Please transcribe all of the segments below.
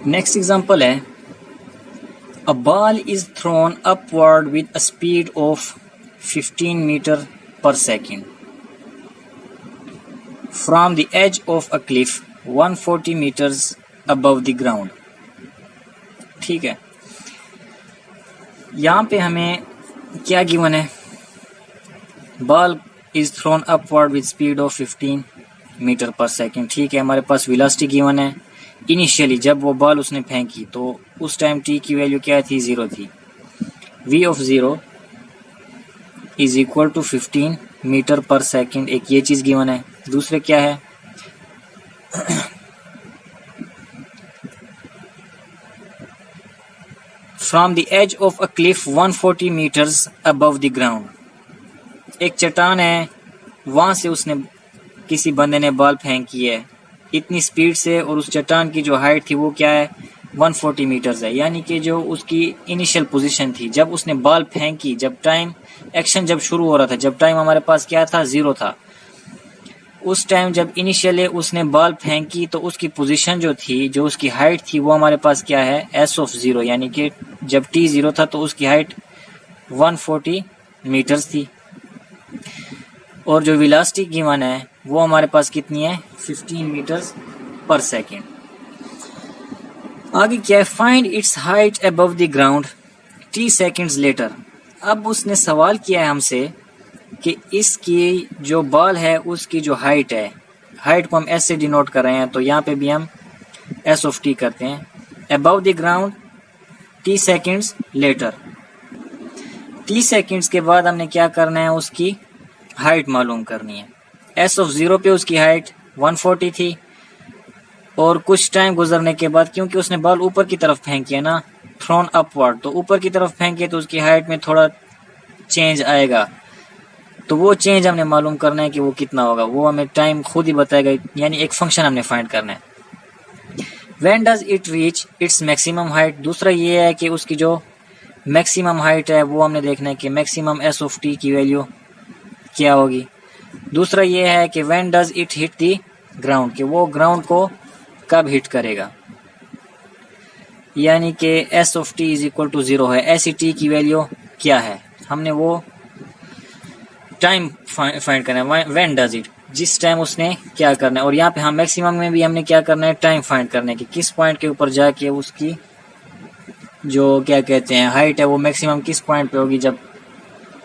Next example है, a ball is thrown upward with a speed of 15 metre पर second from the edge of a cliff 140 metres above the ground. ठीक है, यहाँ पे हमें क्या गिवन है, ball is thrown upward with speed of 15 metre पर सेकेंड। ठीक है, हमारे पास वेलोसिटी गिवन है। इनिशियली जब वो बॉल उसने फेंकी तो उस टाइम टी की वैल्यू क्या थी, 0 थी। v of 0 is equal to 15 metre पर सेकेंड, एक ये चीज गिवन है। दूसरे क्या है, from the edge of a cliff 140 metres above the ground. एक चट्टान है, वहां से उसने किसी बंदे ने बॉल फेंकी है इतनी स्पीड से, और उस चट्टान की जो हाइट थी वो क्या है, 140 मीटर्स है। यानी कि जो उसकी इनिशियल पोजीशन थी जब उसने बॉल फेंकी, जब टाइम एक्शन जब शुरू हो रहा था, जब टाइम हमारे पास क्या था, 0 था, उस टाइम जब इनिशियली उसने बॉल फेंकी तो उसकी पोजीशन जो थी, जो उसकी हाइट थी, वो हमारे पास क्या है, s ऑफ 0, यानी कि जब t 0 था तो उसकी हाइट 140 मीटर्स थी। और जो वेलोसिटी गिवन है वो हमारे पास कितनी है, 15 मीटर्स पर सेकेंड। आगे क्या है, find its height above the ground t seconds later. अब उसने सवाल किया है हमसे कि इसकी जो बॉल है उसकी जो हाइट है, हाइट को हम s से डिनोट कर रहे हैं, तो यहाँ पे भी हम s ऑफ t करते हैं। Above the ground t seconds later, t seconds के बाद हमने क्या करना है, उसकी हाइट मालूम करनी है। s ऑफ 0 पे उसकी हाइट 140 थी, और कुछ टाइम गुजरने के बाद, क्योंकि उसने बॉल ऊपर की तरफ फेंकी है ना, थ्रोन अपवर्ड, तो ऊपर की तरफ फेंके तो उसकी हाइट में थोड़ा चेंज आएगा, तो वो चेंज हमने मालूम करना है कि वो कितना होगा, वो हमें टाइम खुद ही बताएगा, यानी एक फंक्शन हमने फाइंड करना है। When does it reach its maximum height, दूसरा ये है कि उसकी जो मैक्सिमम हाइट है वो हमने देखना है कि मैक्सिमम s ऑफ t की वैल्यू क्या होगी। दूसरा ये है कि when does it hit the ground, कि वो ग्राउंड को कब हिट करेगा, यानी कि s of t is equal to 0 है, ऐसी t की वैल्यू क्या है, हमने वो टाइम फाइंड करना है। व्हेन डज इट, जिस टाइम उसने क्या करना है, और यहाँ पे हम मैक्सिमम में भी हमने क्या करना है, टाइम फाइंड करना है कि किस पॉइंट के ऊपर जाके उसकी जो क्या कहते हैं हाइट है वो मैक्सिमम किस पॉइंट पे होगी, जब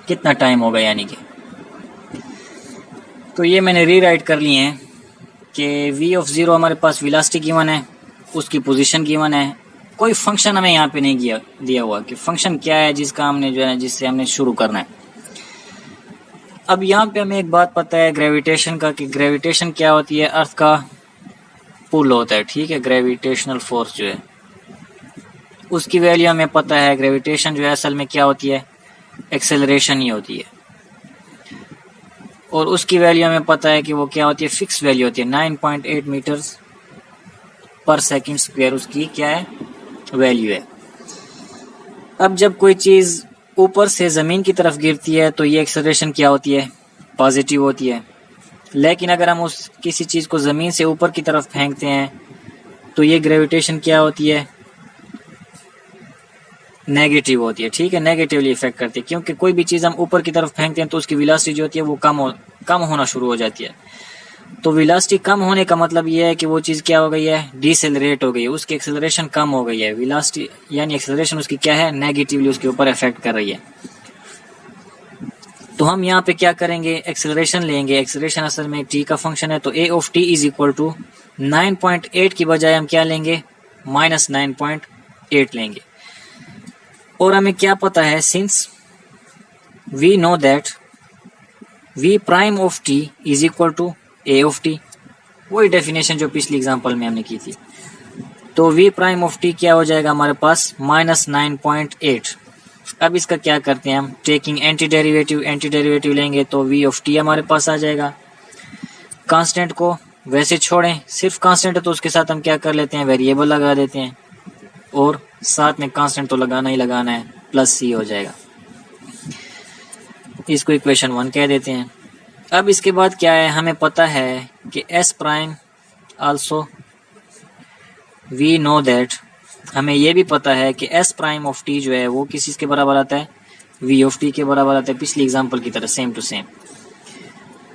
कितना टाइम होगा, यानी कि। तो ये मैंने रीराइट कर लिए हैं कि v ऑफ 0 हमारे पास वेलोसिटी गिवन है, उसकी पोजीशन गिवन है, कोई फंक्शन हमें यहाँ पे नहीं दिया हुआ कि फंक्शन क्या है जिसका हमने जो है जिससे हमने शुरू करना है। अब यहाँ पे हमें एक बात पता है ग्रेविटेशन का, कि ग्रेविटेशन क्या होती है, अर्थ का पुल होता है। ठीक है, ग्रेविटेशनल फोर्स जो है उसकी वैल्यू हमें पता है। ग्रेविटेशन जो है असल में क्या होती है, एक्सेलरेशन ही होती है, और उसकी वैल्यू हमें पता है कि वो क्या होती है, फिक्स वैल्यू होती है, 9.8 मीटर्स पर सेकंड स्क्वायर उसकी क्या है, वैल्यू है। अब जब कोई चीज ऊपर से जमीन की तरफ गिरती है तो ये एक्सेलरेशन क्या होती है, पॉजिटिव होती है। लेकिन अगर हम उस किसी चीज को जमीन से ऊपर की तरफ फेंकते हैं तो ये ग्रेविटेशन क्या होती है, नेगेटिव होती है। ठीक है, नेगेटिवली इफेक्ट करती है, क्योंकि कोई भी चीज हम ऊपर की तरफ फेंकते हैं तो उसकी वेलोसिटी जो होती है वो कम होना शुरू हो जाती है। तो वेलोसिटी कम होने का मतलब ये है कि वो चीज क्या हो गई है, डिसेलरेट हो गई है, उसकी एक्सेलरेशन कम हो गई है। वेलोसिटी यानी एक्सेलरेशन उसकी क्या है, नेगेटिवली उसके ऊपर इफेक्ट कर रही है। तो हम यहाँ पे क्या करेंगे, एक्सेलरेशन लेंगे। एक्सेलरेशन असल में t का फंक्शन है, तो a of t is equal to 9.8 की बजाय हम क्या लेंगे, -9.8 लेंगे। और हमें क्या पता है, since we know that v prime of t is equal to a of t, वही डेफिनेशन जो पिछली एग्जांपल में हमने की थी। तो v प्राइम ऑफ t क्या हो जाएगा हमारे पास, -9.8। अब इसका क्या करते हैं हम, टेकिंग एंटी डेरिवेटिव लेंगे तो v ऑफ t हमारे पास आ जाएगा। कांस्टेंट को वैसे छोड़ें, सिर्फ कांस्टेंट है तो उसके साथ हम क्या कर लेते हैं, वेरिएबल लगा देते हैं, और साथ में कांस्टेंट तो लगाना ही लगाना है, प्लस c हो जाएगा। इसको इक्वेशन 1 कह देते हैं। अब इसके बाद क्या है, हमें पता है कि s prime also we know that हमें ये भी पता है कि एस प्राइम ऑफ टी जो है वो किस चीज़ के बराबर आता है, वी ऑफ टी के बराबर आता है, पिछली एग्जांपल की तरह सेम टू सेम।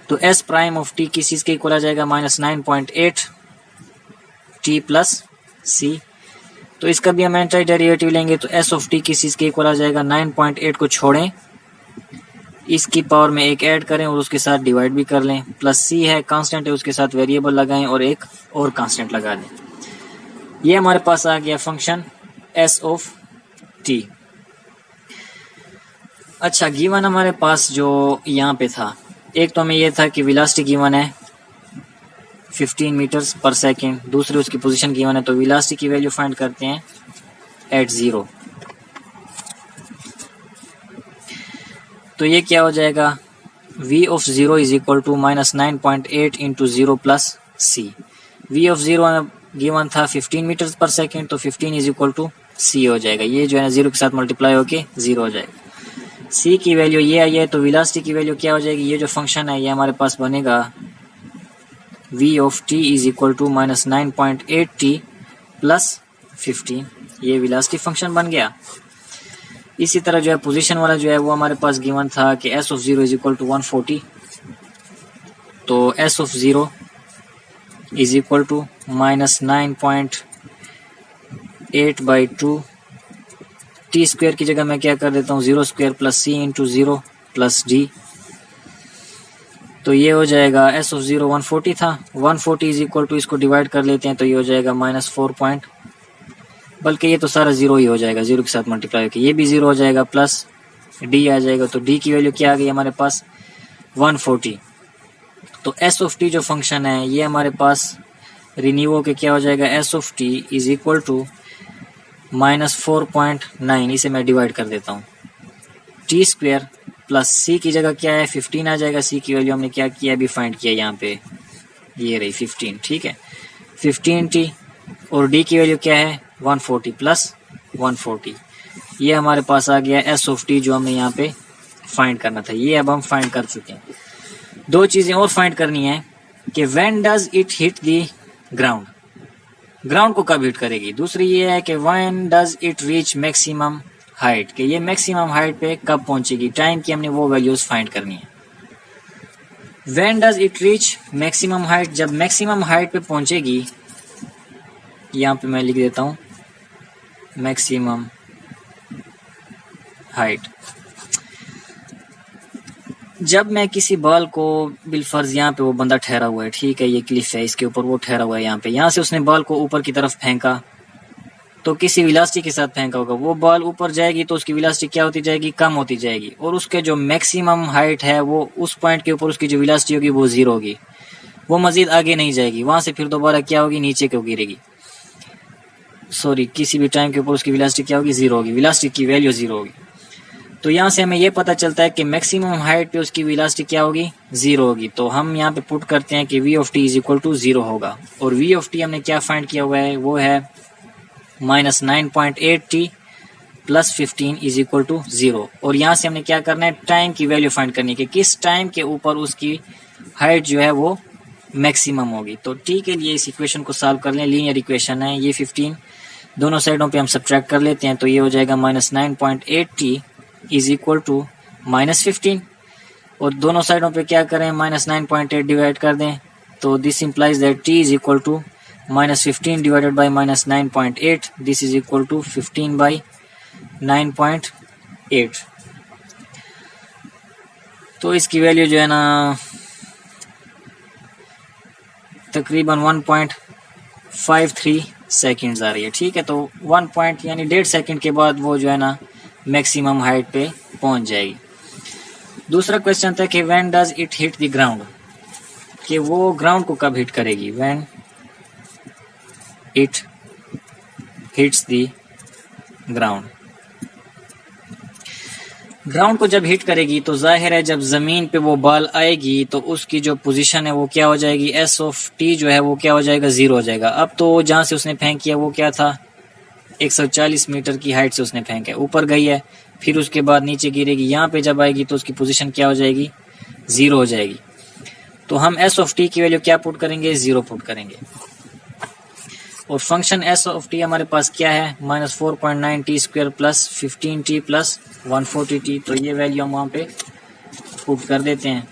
तो एस प्राइम ऑफ टी किस चीज़ के इक्वल आ जाएगा, -9.8 टी प्लस सी। तो इसका भी हम एंटी डेरिवेटिव लेंगे तो एस ऑफ टी किस चीज़ के इक्वल आ जाएगा, 9.8 को छोड़ें, इसकी पावर में एक ऐड करें और उसके साथ डिवाइड भी कर लें, प्लस सी है कांस्टेंट है उसके साथ वेरिएबल लगाएं और एक और कांस्टेंट लगा दें। ये हमारे पास आ गया फंक्शन एस ऑफ टी। अच्छा, गिवन हमारे पास जो यहाँ पे था, एक तो हमें ये था कि वेलोसिटी गिवन है 15 मीटर्स पर सेकेंड, दूसरी उसकी पोजीशन गिवन है, तो वेलोसिटी की वैल्यू फाइंड करते हैं एट 0। तो ये क्या हो जाएगा, v of 0 is equal to -9.8 into 0 plus C. v of 0 हमें गिवन था 15 मीटर्स पर सेकेंड, तो 15 इज इक्वल टू सी हो जाएगा। ये जो है ना 0 के साथ मल्टीप्लाई होके 0 हो जाएगा। सी की वैल्यू ये आई है, तो वेलोसिटी की वैल्यू क्या हो जाएगी, ये जो फंक्शन है ये हमारे पास बनेगा v of t is equal to -9.8 t plus 15। ये वेलोसिटी फंक्शन बन गया। इसी तरह जो है पोजीशन वाला जो है वो हमारे पास गिवन था कि s of 0 is equal to 140, तो s of 0 is equal to -9.8 by 2, t square की जगह मैं क्या कर देता हूँ 0 square plus c into 0 plus d. तो ये हो जाएगा s ऑफ 0 140 था, 140 इज इक्वल टू, इसको डिवाइड कर लेते हैं तो ये हो जाएगा -4 बल्कि ये तो सारा 0 ही हो जाएगा, 0 के साथ मल्टीप्लाई होकर ये भी 0 हो जाएगा, प्लस डी आ जाएगा। तो डी की वैल्यू क्या आ गई हमारे पास 140। तो एस ऑफ टी जो फंक्शन है ये हमारे पास रिन्यू होकर क्या हो जाएगा, s of t is equal to -4.9, इसे मैं डिवाइड कर देता हूँ, टी स्क्वायर प्लस सी की जगह क्या है 15 आ जाएगा। सी की वैल्यू हमने क्या किया, अभी फाइंड किया यहाँ पे, ये रही 15, ठीक है 15 टी, और डी की वैल्यू क्या है 140 प्लस 140। ये हमारे पास आ गया एस ऑफ टी जो हमें यहाँ पे फाइंड करना था, ये अब हम फाइंड कर चुके हैं। दो चीज़ें और फाइंड करनी है कि when does it hit the ground, ground को कब हिट करेगी। दूसरी ये है कि when does it reach maximum height, कि ये मैक्सिमम हाइट पे कब पहुंचेगी, टाइम की हमने वो वैल्यूज फाइंड करनी है। When does it reach maximum height, जब मैक्सिमम हाइट पे पहुंचेगी, यहाँ पे मैं लिख देता हूँ मैक्सिमम हाइट। जब मैं किसी बॉल को बिलफर्ज, यहाँ पे वो बंदा ठहरा हुआ है, ठीक है, ये क्लिफ है, इसके ऊपर वो ठहरा हुआ है यहाँ पे, यहाँ से उसने बॉल को ऊपर की तरफ फेंका, तो किसी वेलोसिटी के साथ फेंका होगा, वो बॉल ऊपर जाएगी तो उसकी वेलोसिटी क्या होती जाएगी, कम होती जाएगी, और उसके जो मैक्सिमम हाइट है वो उस पॉइंट के ऊपर उसकी जो वेलोसिटी होगी वो 0 होगी, वो मजीद आगे नहीं जाएगी, वहां से फिर दोबारा क्या होगी, नीचे क्यों गिरेगी, सॉरी, किसी भी टाइम के ऊपर उसकी वेलोसिटी क्या होगी, 0 होगी, वेलोसिटी की वैल्यू 0 होगी। तो यहाँ से हमें ये पता चलता है कि मैक्सिमम हाइट पे उसकी वेलोसिटी क्या होगी, 0 होगी। तो हम यहाँ पे पुट करते हैं कि v of t is equal to 0 होगा, और v ऑफ t हमने क्या फाइंड किया हुआ है, वो है -9.8 t plus 15 is equal to 0। और यहाँ से हमने क्या करना है, टाइम की वैल्यू फाइंड करनी है कि किस टाइम के ऊपर उसकी हाइट जो है वो मैक्सिमम होगी। तो t के लिए इस इक्वेशन को सॉल्व कर लें, लीनियर इक्वेशन है ये 15, दोनों साइडों पे हम सब्ट्रैक्ट कर लेते हैं, तो ये हो जाएगा -9.8 t इज इक्वल टू -15, और दोनों साइडों पे क्या करें, -9.8 डिवाइड कर दें, तो this implies that t is equal to -15 divided by -9.8, this is equal to 15 by 9.8। तो इसकी वैल्यू जो है ना तकरीबन 1.53 सेकेंड्स आ रही है, ठीक है। तो 1 पॉइंट यानी 1.5 सेकेंड के बाद वो जो है ना मैक्सिमम हाइट पे पहुंच जाएगी। दूसरा क्वेश्चन था कि when does it hit the ground, कि वो ग्राउंड को कब हिट करेगी, when it hits the ground. Ground को जब हिट करेगी तो जाहिर है जब जमीन पे वो बॉल आएगी तो उसकी जो पोजीशन है वो क्या हो जाएगी, एस ऑफ टी जो है वो क्या हो जाएगा, 0 हो जाएगा। अब तो जहां से उसने फेंक किया वो क्या था, 140 मीटर की हाइट से उसने फेंका, ऊपर गई है, फिर उसके बाद नीचे गिरेगी, यहाँ पे जब आएगी तो उसकी पोजीशन क्या हो जाएगी, 0 हो जाएगी। तो हम एस ऑफ टी की वैल्यू क्या पुट करेंगे, 0 पुट करेंगे। और फंक्शन एस ऑफ टी हमारे पास क्या है, -4.9 T square plus 15 T plus 140 T. तो ये वैल्यू हम वहाँ पे पुट कर देते हैं।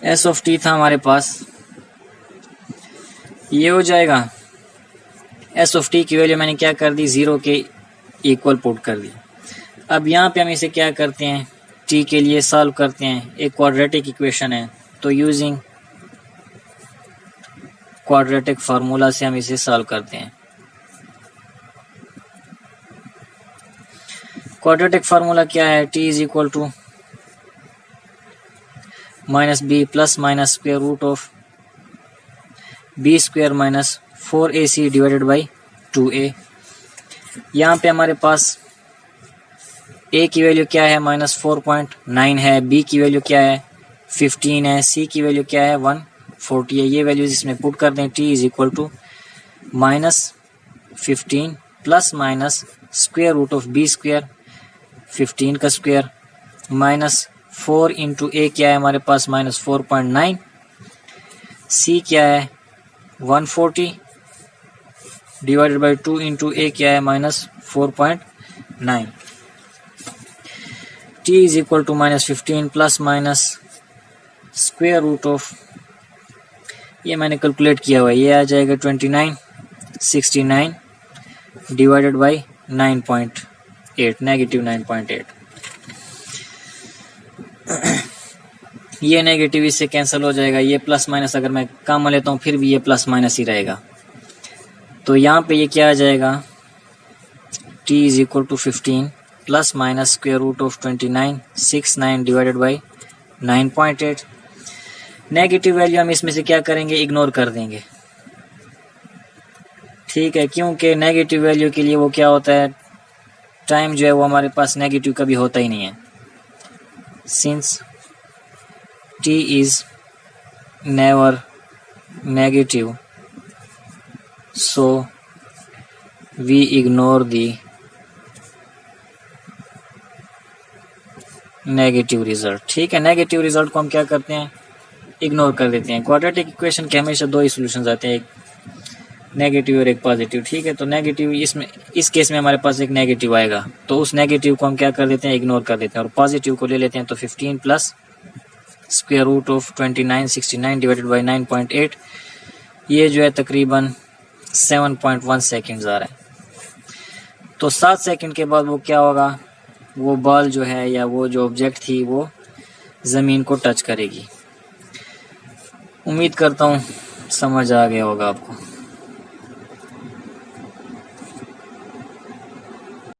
एस ऑफ टी था हमारे पास, ये हो जाएगा। एस ऑफ टी की वैल्यू मैंने क्या कर दी, 0 के इक्वल पुट कर दी। अब यहाँ पे हम इसे क्या करते हैं, टी के लिए सॉल्व करते हैं। एक क्वाड्रेटिक इक्वेशन है, तो यूजिंग क्वाड्रेटिक फार्मूला से हम इसे सॉल्व करते हैं। क्वाड्रेटिक फार्मूला क्या है, t is equal to minus b plus minus square root of b square minus 4ac divided by 2a। यहाँ पे हमारे पास a की वैल्यू क्या है, -4.9 है, b की वैल्यू क्या है 15 है, c की वैल्यू क्या है 140 है। ये वैल्यूज इसमें पुट कर दें। t is equal to -15 plus minus square root of b square 15 का स्क्वायर माइनस 4 इंटू a क्या है हमारे पास -4.9, c क्या है 140 डिवाइडेड बाई 2 इंटू a क्या है -4.9। t is equal to -15 plus minus square root of, ये मैंने कैलकुलेट किया हुआ है, ये आ जाएगा 2969 डिवाइडेड बाई 9.8, नेगेटिव 9.8। ये नेगेटिव इससे कैंसिल हो जाएगा, ये प्लस माइनस अगर मैं काम लेता हूँ फिर भी ये प्लस माइनस ही रहेगा। तो यहाँ पे ये क्या आ जाएगा, t is equal to 15 plus minus square root of 2969 divided by 9.8। Negative value हम इसमें से क्या करेंगे, इग्नोर कर देंगे। ठीक है, क्योंकि नेगेटिव वैल्यू के लिए वो क्या होता है, टाइम जो है वो हमारे पास नेगेटिव कभी होता ही नहीं है। Since t is never negative, so we ignore the negative result. ठीक है, नेगेटिव रिजल्ट को हम क्या करते हैं, इग्नोर कर देते हैं। क्वाड्रेटिक इक्वेशन के हमेशा दो ही सॉल्यूशंस आते हैं, एक नेगेटिव और एक पॉजिटिव। ठीक है, तो नेगेटिव इसमें, इस केस में हमारे पास एक नेगेटिव आएगा, तो उस नेगेटिव को हम क्या कर देते हैं, इग्नोर कर देते हैं, और पॉजिटिव को ले लेते हैं। तो 15 plus square root of 2969 divided by 9.8, ये जो है तकरीबन 7.1 सेकेंड्स आ रहा है। तो 7 सेकंड के बाद वो क्या होगा, वो बॉल जो है या वो जो ऑब्जेक्ट थी वो ज़मीन को टच करेगी। उम्मीद करता हूँ समझ आ गया होगा आपको।